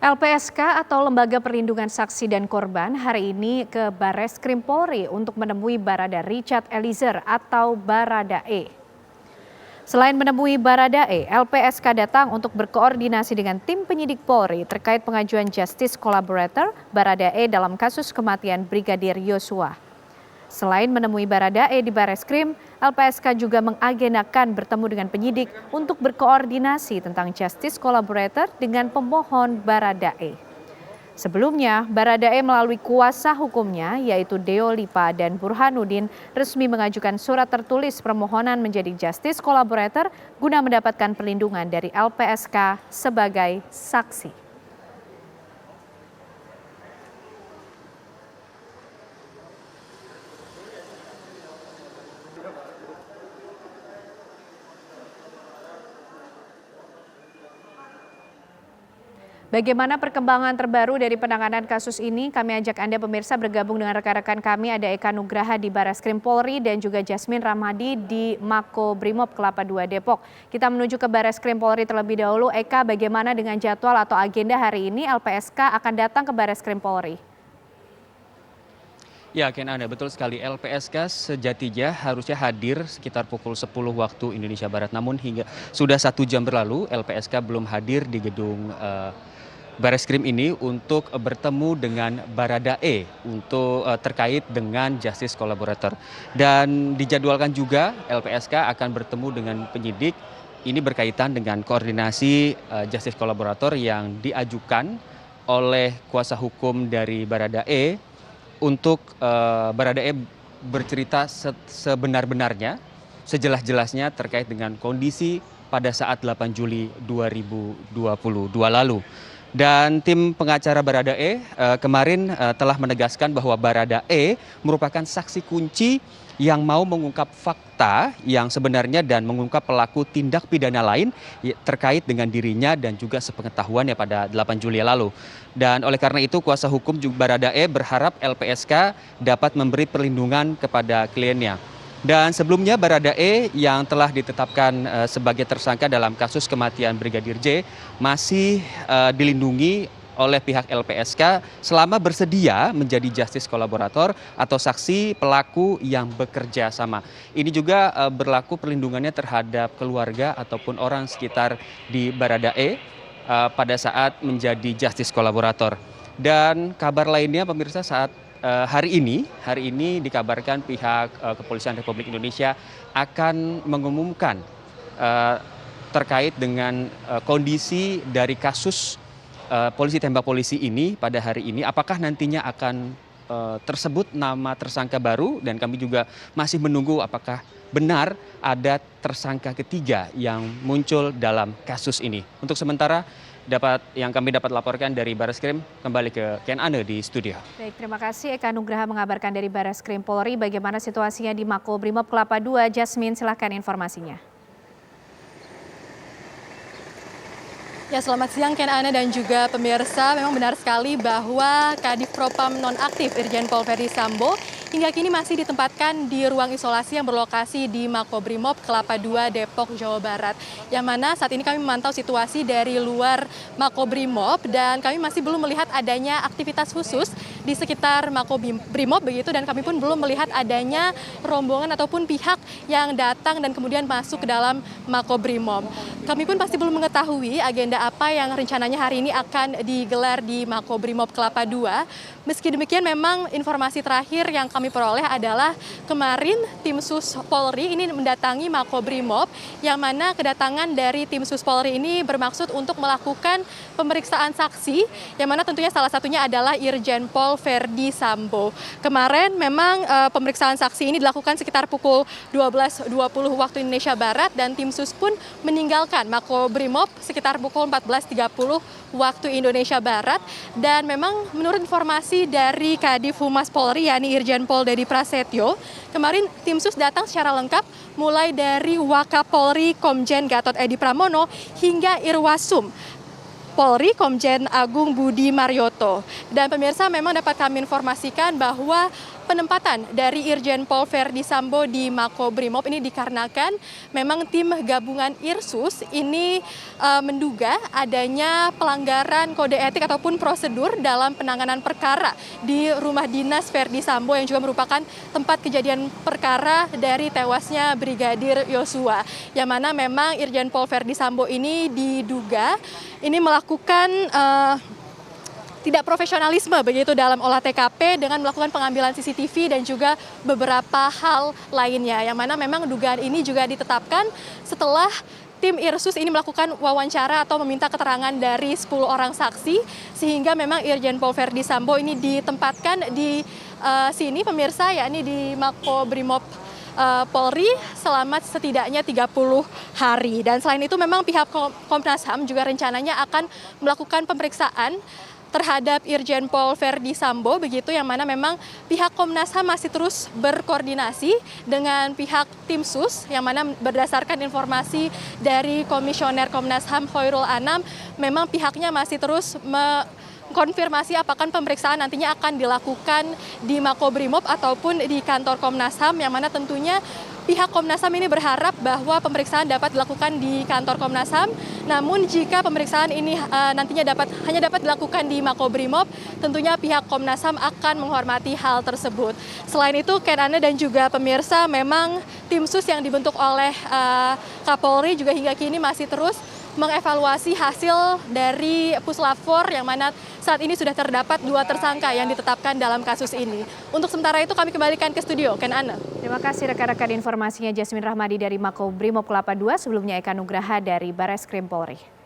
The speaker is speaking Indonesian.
LPSK atau Lembaga Perlindungan Saksi dan Korban hari ini ke Barreskrim Polri untuk menemui Barada Richard Eliezer atau Baradae. Selain menemui Baradae, LPSK datang untuk berkoordinasi dengan tim penyidik Polri terkait pengajuan Justice Collaborator Baradae dalam kasus kematian Brigadir Yosua. Selain menemui Baradae di Barreskrim, LPSK juga mengagendakan bertemu dengan penyidik untuk berkoordinasi tentang Justice Collaborator dengan pemohon Baradae. Sebelumnya, Baradae melalui kuasa hukumnya yaitu Deo Lipa dan Burhanuddin resmi mengajukan surat tertulis permohonan menjadi Justice Collaborator guna mendapatkan perlindungan dari LPSK sebagai saksi. Bagaimana perkembangan terbaru dari penanganan kasus ini? Kami ajak Anda pemirsa bergabung dengan rekan-rekan kami. Ada Eka Nugraha di Barreskrim Polri dan juga Jasmine Ramadi di Mako Brimob Kelapa II Depok. Kita menuju ke Barreskrim Polri terlebih dahulu. Eka, bagaimana dengan jadwal atau agenda hari ini LPSK akan datang ke Barreskrim Polri? Ya, Ken, betul sekali. LPSK sejatinya harusnya hadir sekitar pukul 10 waktu Indonesia Barat. Namun hingga sudah 1 jam berlalu, LPSK belum hadir di gedung Barreskrim ini untuk bertemu dengan Baradae untuk terkait dengan Justice Collaborator. Dan dijadwalkan juga LPSK akan bertemu dengan penyidik. Ini berkaitan dengan koordinasi Justice Collaborator yang diajukan oleh kuasa hukum dari Baradae untuk Baradae bercerita sebenar-benarnya, sejelas-jelasnya terkait dengan kondisi pada saat 8 Juli 2022 lalu. Dan tim pengacara Baradae kemarin telah menegaskan bahwa Baradae merupakan saksi kunci yang mau mengungkap fakta yang sebenarnya dan mengungkap pelaku tindak pidana lain terkait dengan dirinya dan juga sepengetahuannya pada 8 Juli lalu. Dan oleh karena itu kuasa hukum Baradae berharap LPSK dapat memberi perlindungan kepada kliennya. Dan sebelumnya Baradae yang telah ditetapkan sebagai tersangka dalam kasus kematian Brigadir J masih dilindungi oleh pihak LPSK selama bersedia menjadi Justice Collaborator atau saksi pelaku yang bekerja sama. Ini juga berlaku perlindungannya terhadap keluarga ataupun orang sekitar di Baradae pada saat menjadi Justice Collaborator. Dan kabar lainnya pemirsa, saat hari ini dikabarkan pihak Kepolisian Republik Indonesia akan mengumumkan terkait dengan kondisi dari kasus polisi tembak polisi ini pada hari ini. Apakah nantinya akan tersebut nama tersangka baru, dan kami juga masih menunggu apakah benar ada tersangka ketiga yang muncul dalam kasus ini. Untuk sementara yang kami dapat laporkan dari Barreskrim, kembali ke Ken Ane di studio. Baik, terima kasih Eka Nugraha mengabarkan dari Barreskrim Polri. Bagaimana situasinya di Mako Brimob Kelapa II? Jasmine, silahkan informasinya. Ya, selamat siang Ken Ane dan juga pemirsa. Memang benar sekali bahwa Kadif Propam nonaktif Irjen Pol Verdi Sambo hingga kini masih ditempatkan di ruang isolasi yang berlokasi di Makobrimob Kelapa II Depok, Jawa Barat. Yang mana saat ini kami memantau situasi dari luar Makobrimob dan kami masih belum melihat adanya aktivitas khusus di sekitar Makobrimob begitu, dan kami pun belum melihat adanya rombongan ataupun pihak yang datang dan kemudian masuk ke dalam Makobrimob. Kami pun pasti belum mengetahui agenda apa yang rencananya hari ini akan digelar di Makobrimob Kelapa II. Meski demikian, memang informasi terakhir yang kami peroleh adalah kemarin tim Sus Polri ini mendatangi Makobrimob, yang mana kedatangan dari tim Sus Polri ini bermaksud untuk melakukan pemeriksaan saksi, yang mana tentunya salah satunya adalah Irjen Pol Verdi Sambo. Kemarin memang pemeriksaan saksi ini dilakukan sekitar pukul 12.20 waktu Indonesia Barat, dan tim Sus pun meninggalkan Makobrimob sekitar pukul 14.30 waktu Indonesia Barat. Dan memang menurut informasi dari Kadif Humas Polri yakni Irjen Pol Dedi Prasetyo, kemarin tim Sus datang secara lengkap mulai dari Wakapolri Komjen Gatot Edi Pramono hingga Irwasum Polri Komjen Agung Budi Marioto. Dan pemirsa, memang dapat kami informasikan bahwa penempatan dari Irjen Pol Verdi Sambo di Makobrimob ini dikarenakan memang tim gabungan Irsus ini menduga adanya pelanggaran kode etik ataupun prosedur dalam penanganan perkara di rumah dinas Verdi Sambo yang juga merupakan tempat kejadian perkara dari tewasnya Brigadir Yosua. Yang mana memang Irjen Pol Verdi Sambo ini diduga ini melakukan tidak profesionalisme begitu dalam olah TKP dengan melakukan pengambilan CCTV dan juga beberapa hal lainnya. Yang mana memang dugaan ini juga ditetapkan setelah tim Irsus ini melakukan wawancara atau meminta keterangan dari 10 orang saksi, sehingga memang Irjen Pol Verdi Sambo ini ditempatkan di sini pemirsa, yakni di Makobrimob Polri selama setidaknya 30 hari. Dan selain itu memang pihak Komnas HAM juga rencananya akan melakukan pemeriksaan terhadap Irjen Pol Verdi Sambo begitu, yang mana memang pihak Komnas HAM masih terus berkoordinasi dengan pihak tim sus, yang mana berdasarkan informasi dari Komisioner Komnas HAM Khairul Anam memang pihaknya masih terus konfirmasi apakah pemeriksaan nantinya akan dilakukan di Makobrimob ataupun di kantor Komnas HAM, yang mana tentunya pihak Komnas HAM ini berharap bahwa pemeriksaan dapat dilakukan di kantor Komnas HAM. Namun jika pemeriksaan ini nantinya hanya dapat dilakukan di Makobrimob, tentunya pihak Komnas HAM akan menghormati hal tersebut. Selain itu, Ken dan juga pemirsa, memang tim sus yang dibentuk oleh Kapolri juga hingga kini masih terus mengevaluasi hasil dari Puslap 4, yang mana saat ini sudah terdapat 2 tersangka yang ditetapkan dalam kasus ini. Untuk sementara itu kami kembalikan ke studio, Ken Ana. Terima kasih rekan-rekan informasinya Jasmine Rahmadi dari Makobrimob Kelapa II, sebelumnya Eka Nugraha dari Bareskrim Polri.